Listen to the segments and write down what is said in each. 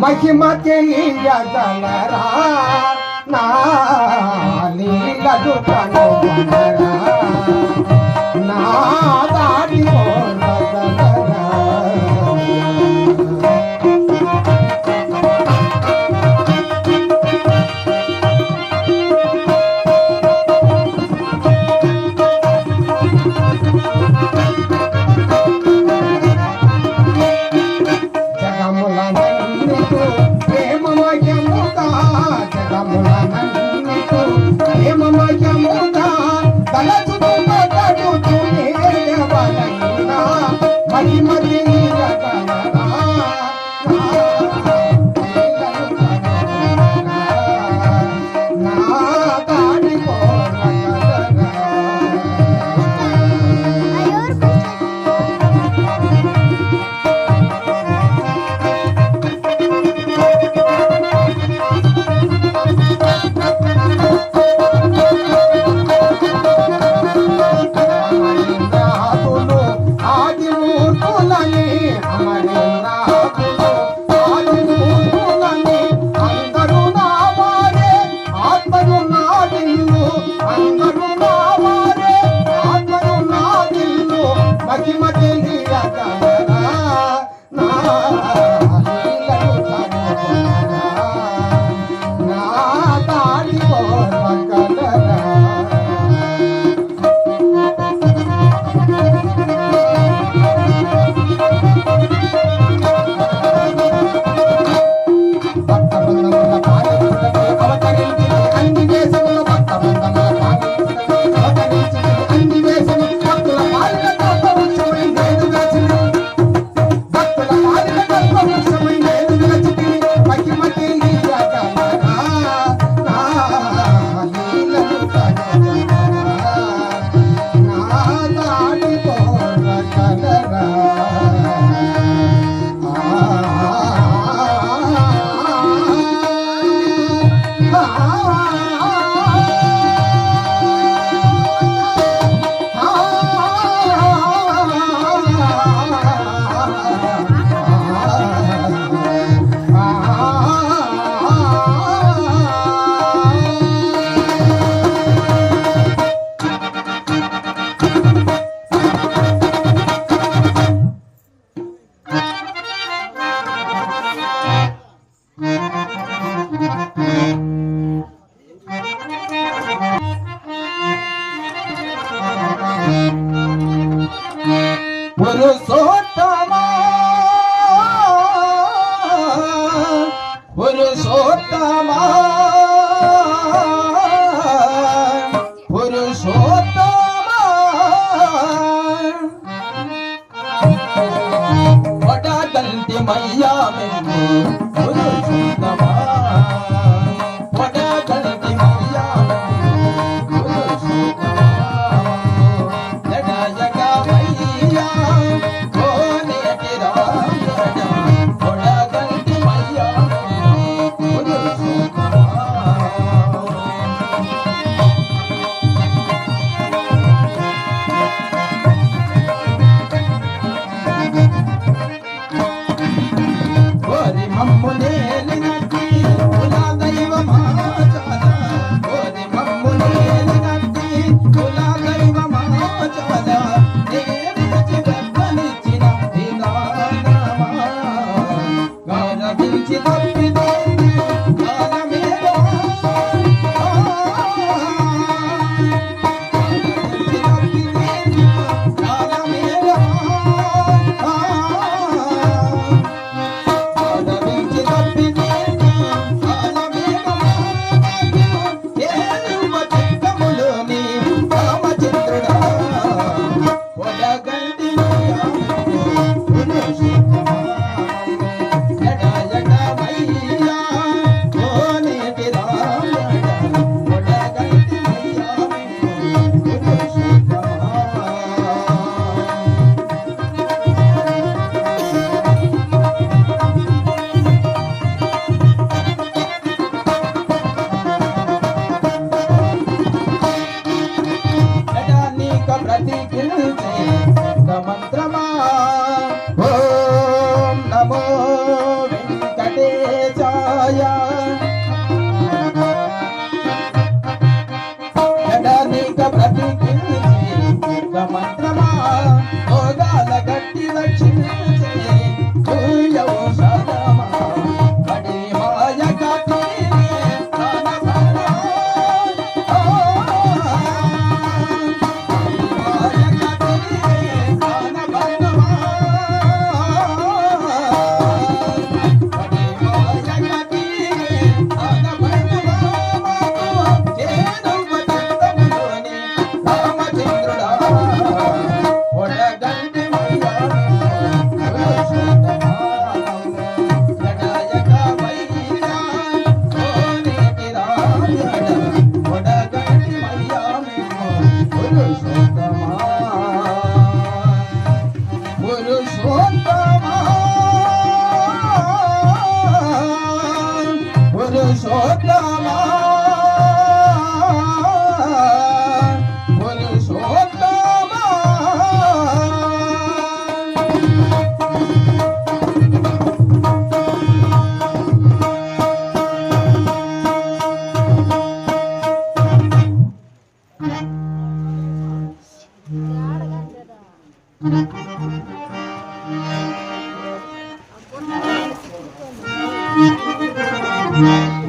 మహిమ తెలియగలరా నా లీలలు కనుగొనరా నా దారి పోగలరా పురుషోత్తమా పురుషోత్తమా పురుషోత్తమా వడగంటి మయ్యా మేము పురుషోత్తమా వడగంటి మయ్యా మమ్మ మంత్రమా ఓం నమో వెంకటేశాయ జగనిక ప్రతికించి మంత్రమా భోగాల గట్టి లక్ష్మించే ఔషధమా బడి మాయ గట్టి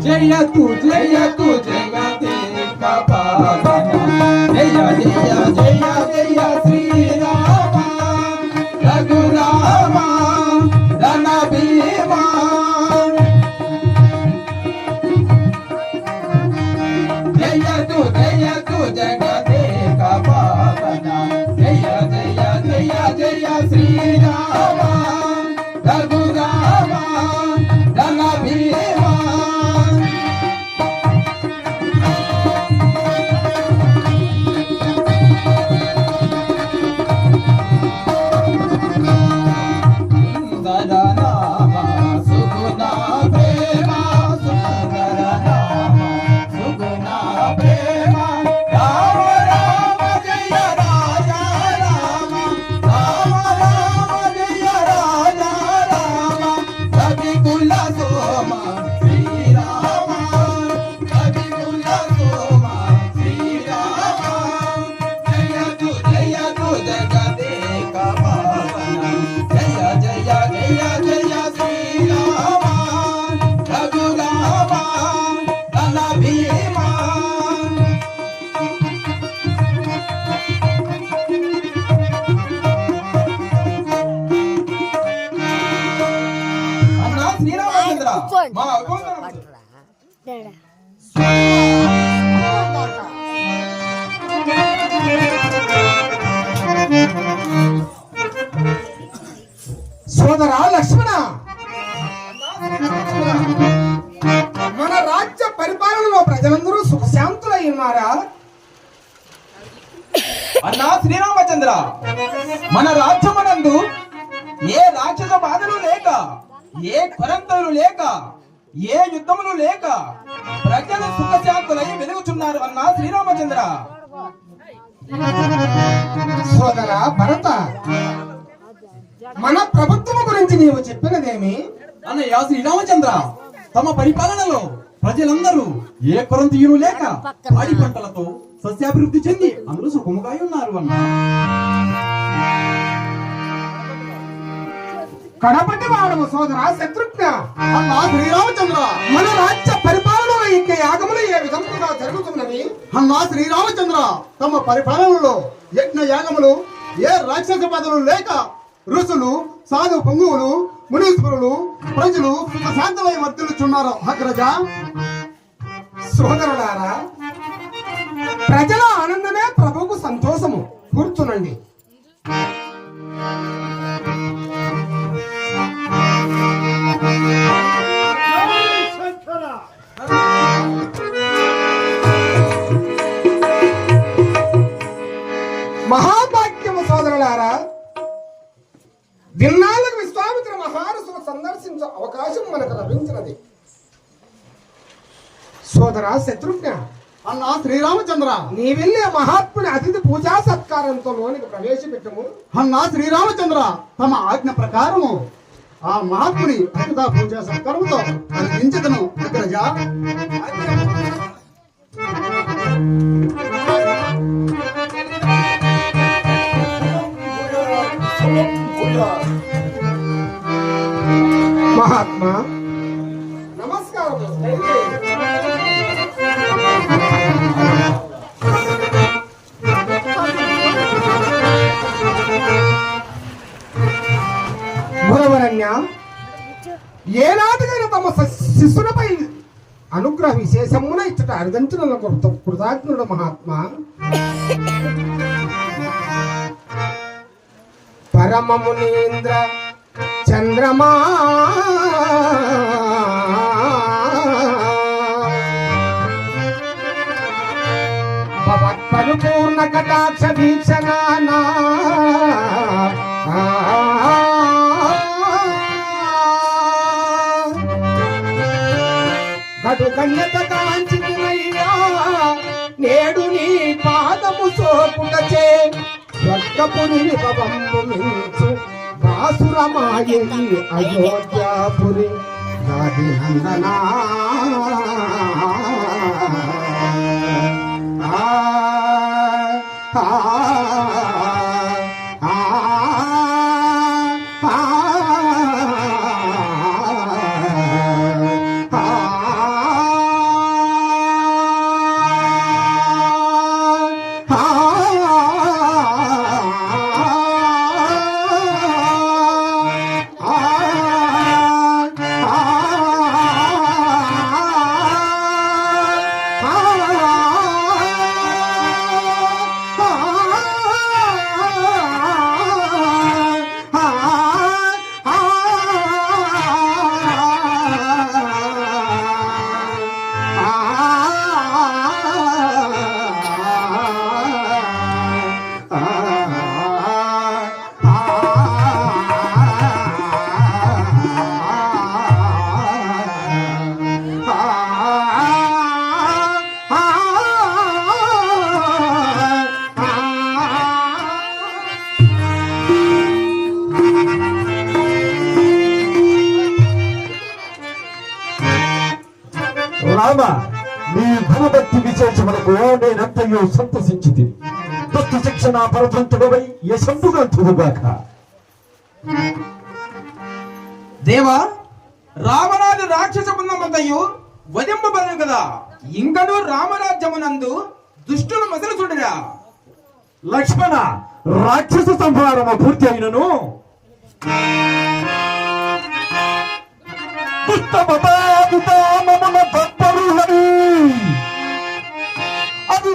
జయతు జయతు జగతే కపాలన జయ జయ జయ జయ శ్రీరామ రఘురామ రణ భీమా జయతు జయతు జగతే కపాలన జయ జయ జయ జయ శ్రీరామ రఘురామ రణ భీమా సోదరా లక్ష్మణ, మన రాజ్య పరిపాలనలో ప్రజలందరూ సుఖశాంతులై ఉన్నారా? అన్నా శ్రీరామచంద్ర, మన రాజ్యమునందు ఏ రాక్షస బాధలు లేక, ఏ కొరంతలు లేక, ఏ యుద్ధములు లేక ప్రజలు సుఖశాంతులై వెలుగుచున్నారు అన్నా శ్రీరామచంద్ర. సోదరా భరత, మన ప్రభుత్వం గురించి నీవు చెప్పినదేమి? అన్నయ్య శ్రీరామచంద్ర, తమ పరిపాలనలో ప్రజలందరూ ఏ కొరంతీయులు లేక పాడి పంటలతో సస్యాభివృద్ధి చెంది అందరూ సుఖముగా ఉన్నారు అన్నా. కడపటి వాడము సోదరా శత్రుఘ్న. అన్నా శ్రీరామచంద్ర, మన రాజ్య పరిపాలనలో ఇంక యాగములు ఏ విధముగా జరుగుతున్నవి? అన్నా శ్రీరామచంద్ర, తమ పరిపాలనలో యజ్ఞ యాగములు ఏ రాక్షస బాధలు లేక ఋషులు, సాధు పొంగువులు, మునీశ్వరులు, ప్రజలు సుఖశాంతమై వర్తిల్లుచున్నారు. అగ్రజ సోదరులారా, ప్రజల ఆనందమే ప్రభువుకు సంతోషము. కూర్చునండి. మహాభాగ్యము సోదరులారా, దిన్నాళ్ళకు విశ్వామిత్ర మహారుషులు సందర్శించే అవకాశం మనకు లభించినది. సోదరా శత్రుఘ్న, అన్నా శ్రీరామచంద్ర, నీ వెళ్ళి ఆ మహాత్ముని అతిథి పూజా సత్కారంతో లోనికి ప్రవేశపెట్టము. అన్నా శ్రీరామచంద్ర, తమ ఆజ్ఞ ప్రకారము ఆ మహాత్ముని అతిథ పూజా సత్కారముతో అర్పించదను అగ్రజ. మహాత్మా నమస్కారం. గురవరణ్య, ఏనాటికైనా తమ శిష్యులపై అనుగ్రహ విశేషమున ఇచ్చట అర్ధంచన కృతజ్ఞుడు మహాత్మా. పరమమునీంద్ర చంద్రమా పరిపూర్ణ కటాక్ష వీక్షణానా కటు కన్యత కాంచినయ్యా, నేడు నీ పాదము సోపుటచే స్వర్గపురి విభవంబు మించు బాసురమాయి అయోధ్యాపురి నాది నందనా. రామ, నీ గురుభక్తి విశేషములకు నేనంతయో సంతసించి దుష్ట శిక్షణ పరతంతుడవై యశంపుగంతుడుగాక. దేవా, రామరాజు రాక్షస బృందమంతయు వధింపబడను కదా, ఇంకను రామరాజ్యమునందు దుష్టులు మొదలు చూడరా. లక్ష్మణ, రాక్షస సంహారము పూర్తి అయినను అది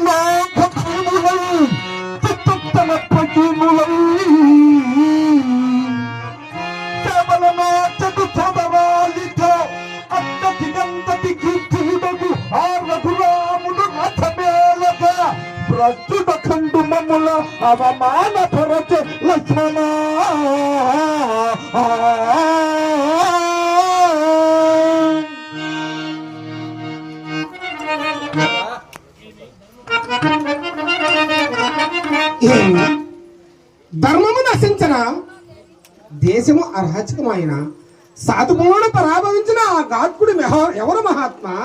కేవల నాటకు చదవాలితో అద్దతి గంతటి కీర్తియుడకు ఆ రఘురాముడు రథమేలగా ప్రస్తుత ఖండు మమ్ముల అవమాన పరచ లక్ష్మణ. ధర్మము నశించిన దేశము అర్హచకమైన సాధువులను పరాభవించిన ఆ గాత్కుడు ఎవరు మహాత్మా?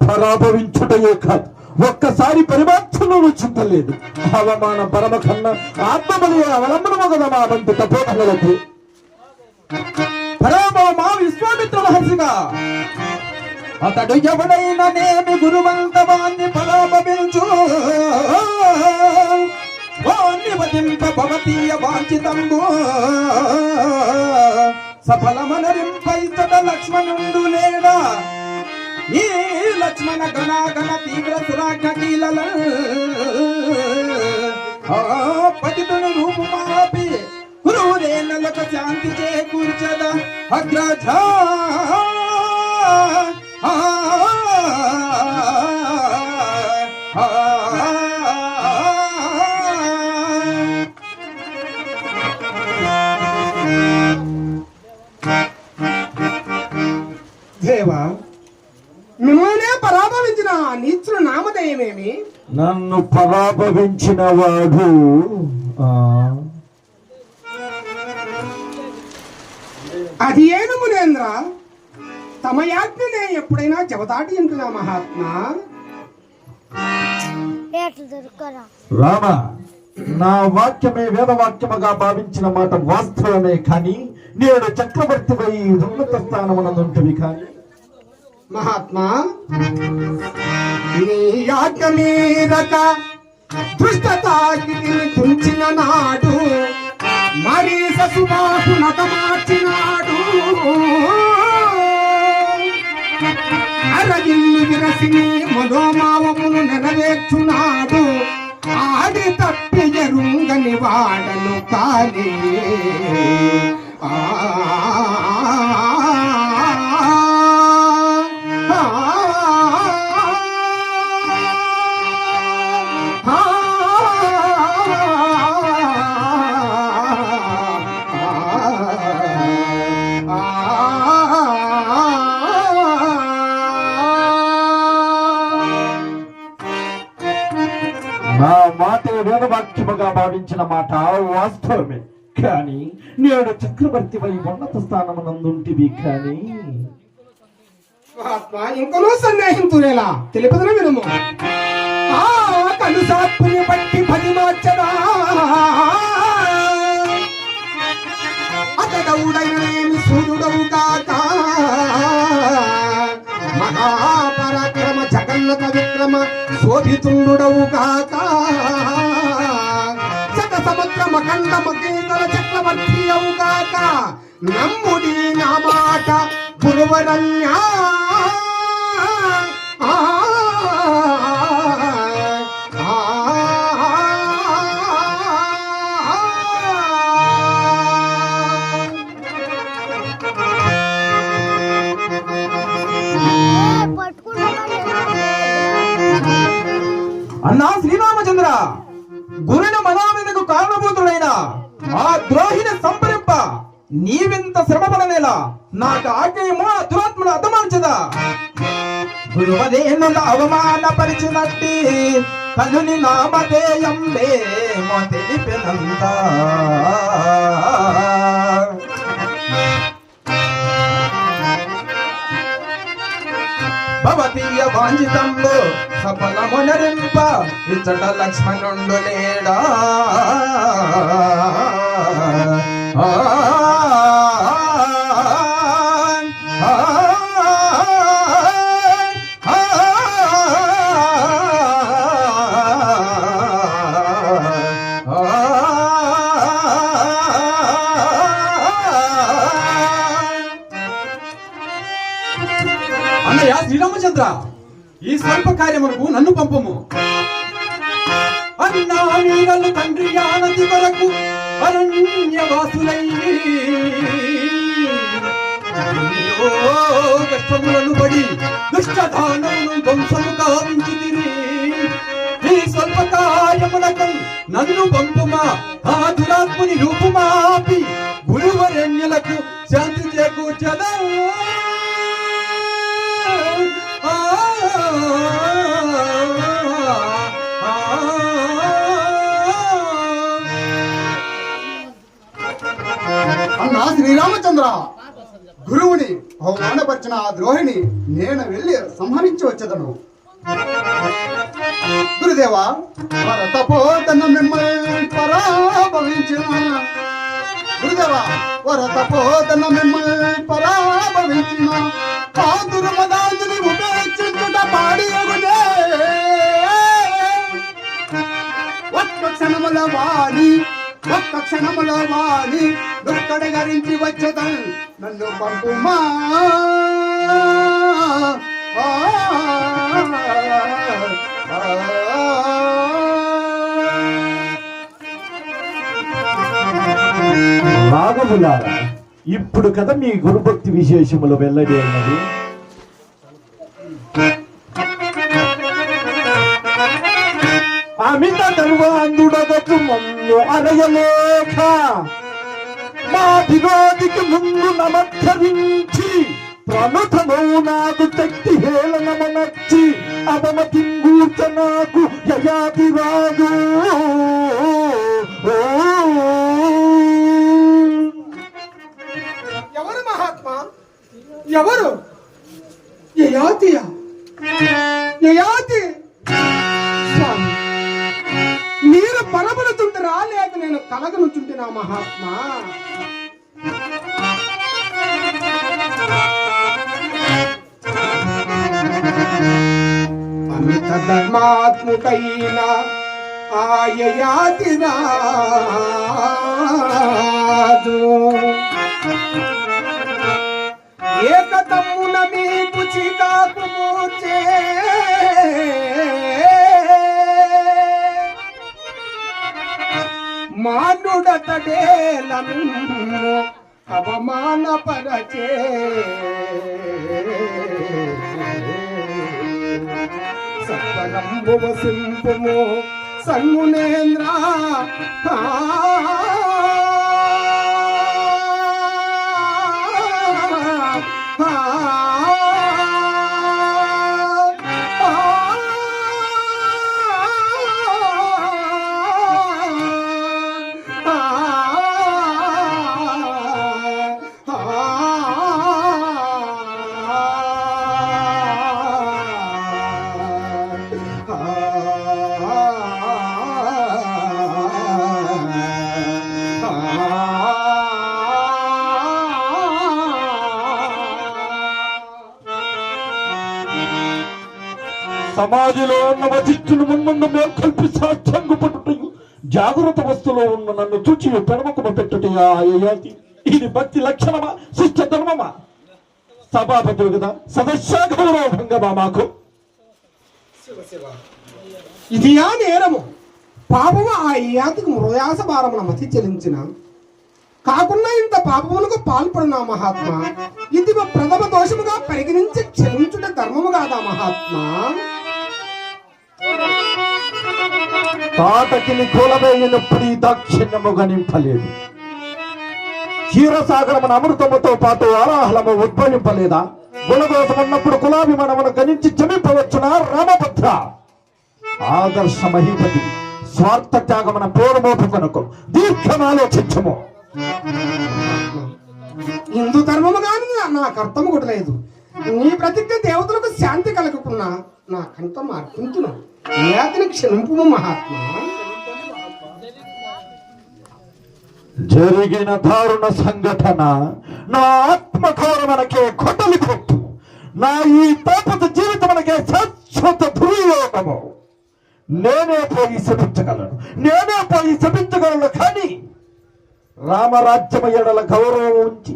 పరాభవించుటయే కాదు, ఒక్కసారి పరిమార్చనలు చింతలేదు. అవమాన పరమ కన్నా ఆత్మబలి అవలంబనము కదా మా వంతు తపోధనలకు. పరాభవమా విశ్వామిత్ర మహర్షిగా అతడు ఎవడైనా నేమి గురువంతవాన్ని పరాభవించు వాణ్ణి వధింపభవతీయ వాంఛితంబు సఫలమనరింపైతడ లక్ష్మణుండు లేడా. ఈ లక్ష్మణ గణాగణ తీవ్ర సురాజ్ఞకీలల పతితును రూపుమాపి గురువురేనలకు శాంతి చేకూర్చద అగ్రజ. దేవా, మిమ్మల్నే పరాభవించిన ఆ నీచుల నామధేయం పరాభవించిన వాడు అది ఏను మునేంద్ర, తమ యాజ్ఞనే ఎప్పుడైనా జవదాటి ఉంటున్నా మహాత్మా. రామ, నా వాక్యమే వేదవాక్యముగా భావించిన మాట వాస్తవమే, కానీ నేడు చక్రవర్తిపై ఉన్నత స్థానమునందుంటివి కానీ మహాత్మా, నీ యాజ్ఞ మీదట దుష్టతాకిని తుంచిన నాడు, మరి ససుబాహు నతమార్చినాడు, అరగిల్లు విరసిని మనోమావమును నెరవేర్చున్నాడు, ఆడి తప్పి ఎరుంగని వాడను కాని నా మాట వేదవాక్యముగా భావించిన మాట వాస్తవమే, కానీ నేడు చక్రవర్తిపై ఉన్నత స్థానమునందుంటివి కానీ మహాత్మా, ఇంకనూ సందేహింతురేలా తెలుపుదన వినుము. ఆ కలుసాత్ముని బట్టి 10 మార్చదా, అతడవుడైననేమి సూర్యుడవు కాక, మహాపరాక్రమ జగన్నత విక్రమ శోభితుండుడవు కాక, శత సముద్రమ ఖండమ కీర్తన చక్రవర్తి అవు కాక, నమ్ముడి నా మాట గురువరన్యా. అన్నా శ్రీరామచంద్ర, గురుని మనావిందుకు కారణభూతుడైన ఆ ద్రోహిని సంపరింప నీవింత శ్రమపడనేలా నాకు ఆజ్ఞయమో దురాత్మను అతమార్చదా. గురువదేనుల అవమానపరిచినట్టి కనుని నామధేయం లేమో తెలిపినంత, భవతీయ వాంఛితంలో సఫలమునరింప ఇచ్చట లక్ష్మణుండు లేడా. అన్నయ్య శ్రీరామచంద్ర, ఈ స్వల్ప కార్యమునకు నన్ను పంపము. అన్నా నీరలు తండ్రి ఆనతి కొరకు అరణ్యవాసులై కష్టములను పడి దుష్టదానమును ధ్వంసము కావించి ఈ స్వల్ప కార్యమునకు నన్ను పంపుమా. ఆ దురాత్ముని రూపుమాపి గురువరణ్యులకు శాంతి చేకూర్చదా. అన్నా శ్రీరామచంద్ర, గురువుని అవమానపరిచిన ఆ ద్రోహిని నేను వెళ్ళి సంహరించి వచ్చేదను. గురుదేవా, వరతపోతన మిమ్మల్ని పరాభవించిన గురుదేవా, వరతపోతన మిమ్మల్ని పరాభవించిన పాదురు మదాదుని ఉపేక్షించుట పాడియగునే. ఒక్క క్షణముల వాణి దుక్కడగరించి వచ్చేదను, నన్ను పంపుమా. రాఘవులారా, ఇప్పుడు కదా మీ గురుభక్తి విశేషములు వెల్లడి అయినది. అమిత గర్వాంధుడగదు మమ్ము అరయలేక, మా విరోధికి ముందు నమస్కరించి ప్రముఖమౌ నాకు శక్తి హేళనమనర్చి అదమతి మూర్చ నాకు యయాతి రాదు. ఎవరు మహాత్మా? ఎవరు? యయాతియా? యయాతి స్వామి, మీరు బలబలుతుంటారా లేక నేను కలగనుచుంటున్నా మహాత్మా? అమిత ధర్మాత్ముకైన ఆ యయాతి రాజు ఏకతమ్మున మీకు చికాకు మూర్చే మానుడతడేలను అవమానపరచే. సత్వనంబువ సింపుము సన్మునేంద్ర సమాధిలో ఉన్న వధిష్ఠుని మున్నందు మేల్కొల్పి సాధ్యంగు పట్టుటయు జాగ్రత్త వస్తులో ఉన్న నన్ను చూచి పెడమకుమ పెట్టుటయా యయాతి. ఇది భక్తి లక్షణమా శిష్ట ధర్మమా? సభాపతులు కదా సదస్య గౌరవభంగమా మాకు? ఇది ఆ నేరము. పాపము ఆ యాతికి మృయాస భారమున మతి చెల్లించిన కాకుండా ఇంత పాపములకు పాల్పడిన మహాత్మా, ఇది ప్రథమ దోషముగా పరిగణించి క్షమించుట ధర్మము కాదా మహాత్మా? తాటకిని కూలవేయనప్పుడు ఈ దాక్షిణ్యము గణింపలేదు. క్షీరసాగరమున అమృతముతో పాటు ఆలాహలము ఉద్భవింపలేదా? గుణదోషం ఉన్నప్పుడు కులాభిమానమును గణించి క్షమింపవచ్చునా రామభద్ర? ఆదర్శ మహిపతి స్వార్థ త్యాగమున పేరుమోపు కనుక దీర్ఘమాలోచించము. హిందూ ధర్మము కాని నాకు అర్థము కొట్టలేదు. నీ ప్రతిజ్ఞ దేవతలకు శాంతి కలగకున్నా నా కంఠం అర్పించును. యాతిని క్షమింపు మహాత్మా. జరిగిన దారుణ సంఘటన నా ఆత్మగౌరవనకే కొట్టలి కొట్టు. నా ఈ తాపత జీవితమునకే శాశ్వత దుర్యోగము. నేనే పోయి శపించగలను కానీ రామరాజ్యమ ఎడల గౌరవం ఉంచి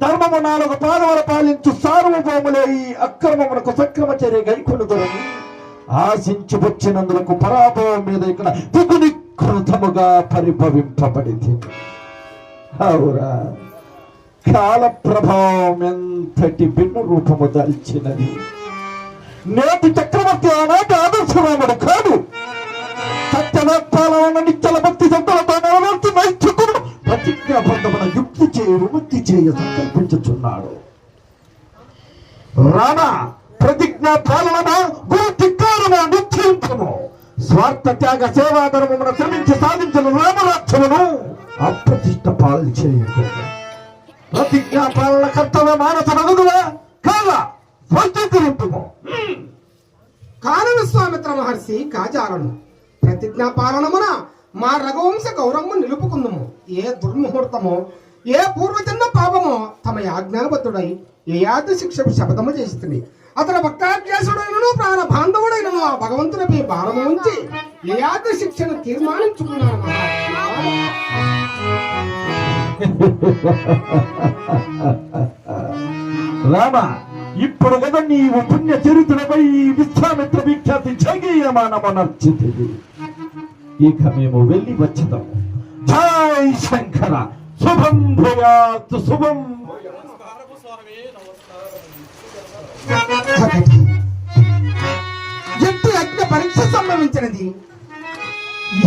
ధర్మము 4 పాదముల పాలించు సార్వభౌములే ఈ అక్రమమునకు సక్రమ చర్య గైకొనుదరని ఆశించి వచ్చినందులకు పరాభవం మీద ఇక్కడ దిగునికృతముగా పరిభవింపబడింది. అవురా, కాల ప్రభావం ఎంతటి భిన్న రూపము దాల్చినది. నేటి చక్రవర్తి ఆనాటి ఆదర్శరాముడు కాదు. సత్యవేత్తాలన్న నిత్యల భక్తి శ్రద్ధలతో నెరవేర్చి నైతికుడు ప్రతిజ్ఞాబద్ధమైన యుక్తి విముక్తి చేయ సంకల్పించుచున్నాడు. రామ ప్రతిజ్ఞా పాలన గురు ధిక్కారము నిశ్చయించము. స్వార్థ త్యాగ సేవాధర్మమును శ్రమించి సాధించిన రామరాజ్యమును అప్రతిష్ట పాలు చేయకూడదు. ప్రతిజ్ఞా పాలన కర్తవ్య మానస నగుదువా కాదా స్వతంత్రింపుము. కాన విశ్వామిత్ర మహర్షి కాజాలను ప్రతిజ్ఞా పాలనమున మా రఘువంశ గౌరవము నిలుపుకుందము. ఏ దుర్ముహూర్తమో ఏ పూర్వజన్మ పాపమో తమ ఆజ్ఞాబద్ధుడై యయాతి శిక్షకు శపథము చేస్తుంది. అతను భక్తాభ్యాసుడైనను ప్రాణ బాంధవుడైనను ఆ భగవంతునిపై భారము ఉంచి యయాతి శిక్షను తీర్మానించుకున్నాను. రామ, ఇప్పుడు కదా నీవు పుణ్య చరిత్రపై విశ్వామిత్ర విఖ్యాతి జగీయమానమనర్చితివి. ఇక మేము వెళ్ళి వచ్చదాము. జై శంకర. శుభం భూయాత్. శుభం. ఎట్టి అగ్ని పరీక్ష సంభవించినది.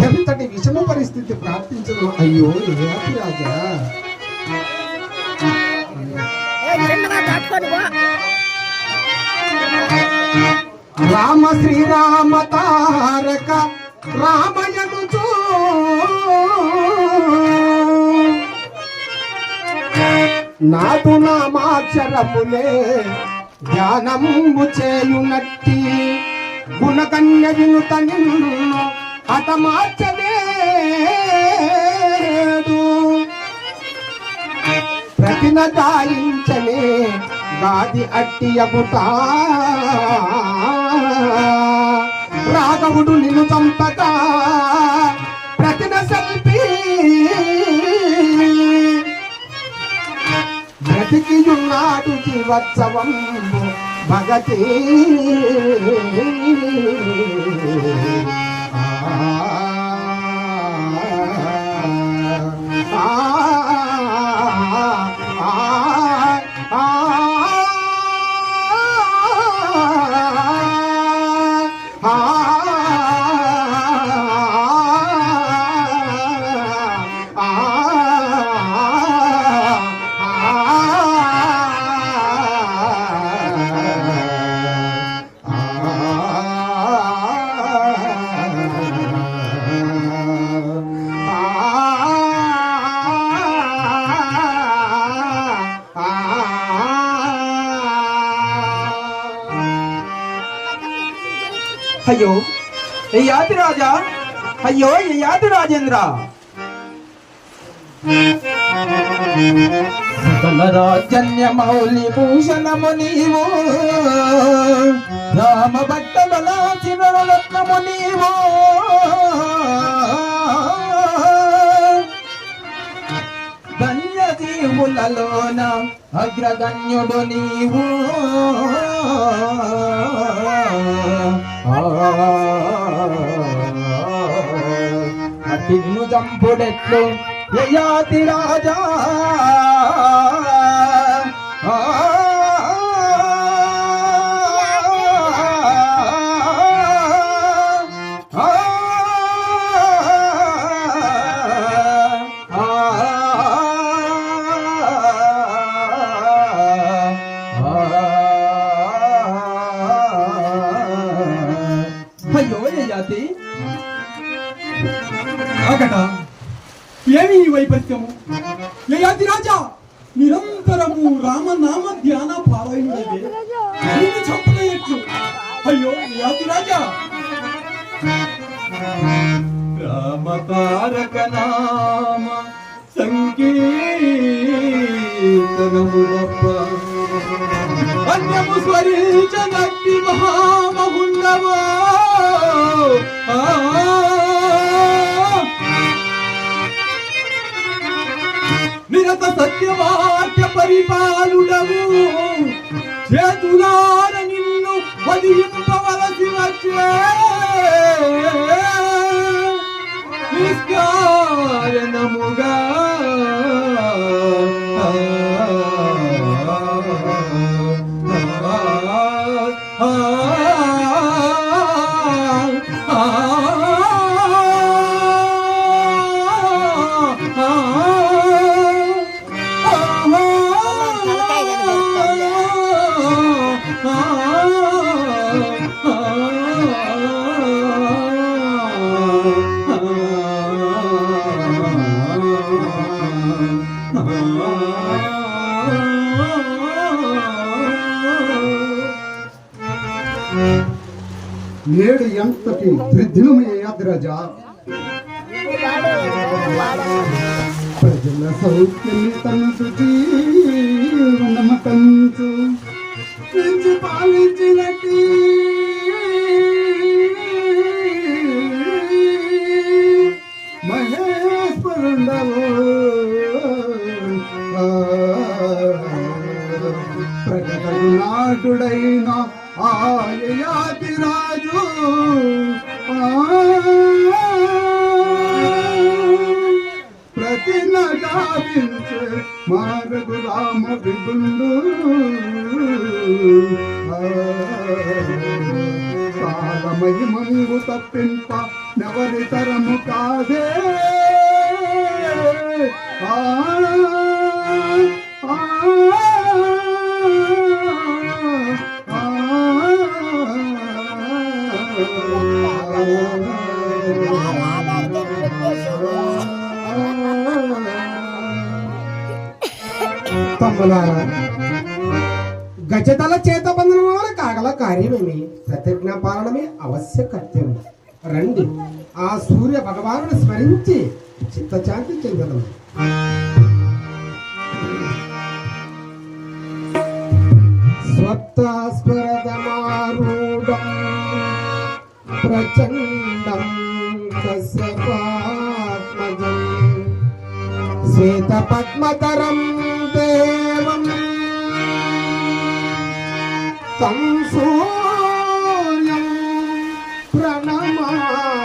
ఎంతటి విషమ పరిస్థితి ప్రార్థించదు. అయ్యో యయాతి రాజా, రామ శ్రీరామ తారక రామయనుచూ నాదు నామాక్షరములే ధ్యానము చేయునట్టి గుణకన్య వినుత నిన్ను హతమార్చలేడు ప్రతిన గాయించలే గాది అట్టి అబుట రాఘవుడు నిన్ను చంపగా ప్రతిన సల్పి బ్రతికియున్నాడు జీవోత్సవం భగతి అయ్యో యయాతి రాజా, అయ్యో యయాతి రాజేంద్ర, సకల రాజన్య మౌలి భూషణము నీవు, రామ భట్ట బలాచిన రత్నము నీవు, ధన్య జీవులలోన అగ్రగణ్యుడు నీవు, నిన్ను చంపుడెట్లు యయాతి రాజా, అయ్యో యయాతి, అకట ఏమి ఈ వైపరీత్యము? యయాతి రాజా, నిరంతరము రామనామ ధ్యాన పారాయణుడవే, నిన్ను చంపలేయట్లు. అయ్యో యయాతి రాజా, రామ తారక నామ సంకీర్తనములప్ప అన్యము స్వరించనట్టి మహామహుండవో, నిరత సత్యవాక్య పరిపాలుడవు, చేతులార నిన్ను వదిలింపవలసి వచ్చే నిష్కారణముగా నేడు ఎంతటి దుర్దినము యయాతిరాజా, ప్రజల సౌఖ్యం తనసు జీవనమకంచు పెంచి పాలించినట్టి మహేశ్వరుండవో, ప్రకటకు నాటుడైన ఆ యయాతి రాజు ప్రతిన గావించే మారగు రామ విభుండు, కాలమహిమను తప్పింప నెవరి తరము కాదే, తమ్ములారా, గజదల చేత బంధనం వల్ల కాగల కార్యమేమి, ప్రతిజ్ఞా పాలనమే అవశ్య కర్తవ్యం. రండి, ఆ సూర్య భగవానుని స్మరించి చిత్తశాంతి చెందడం. స్వత్తాస్పరదమారూఢం ప్రచండం కశ్యపాత్మజం శ్వేతపద్మతరం దేవం తం సూర్యం ప్రణమామ్యహం.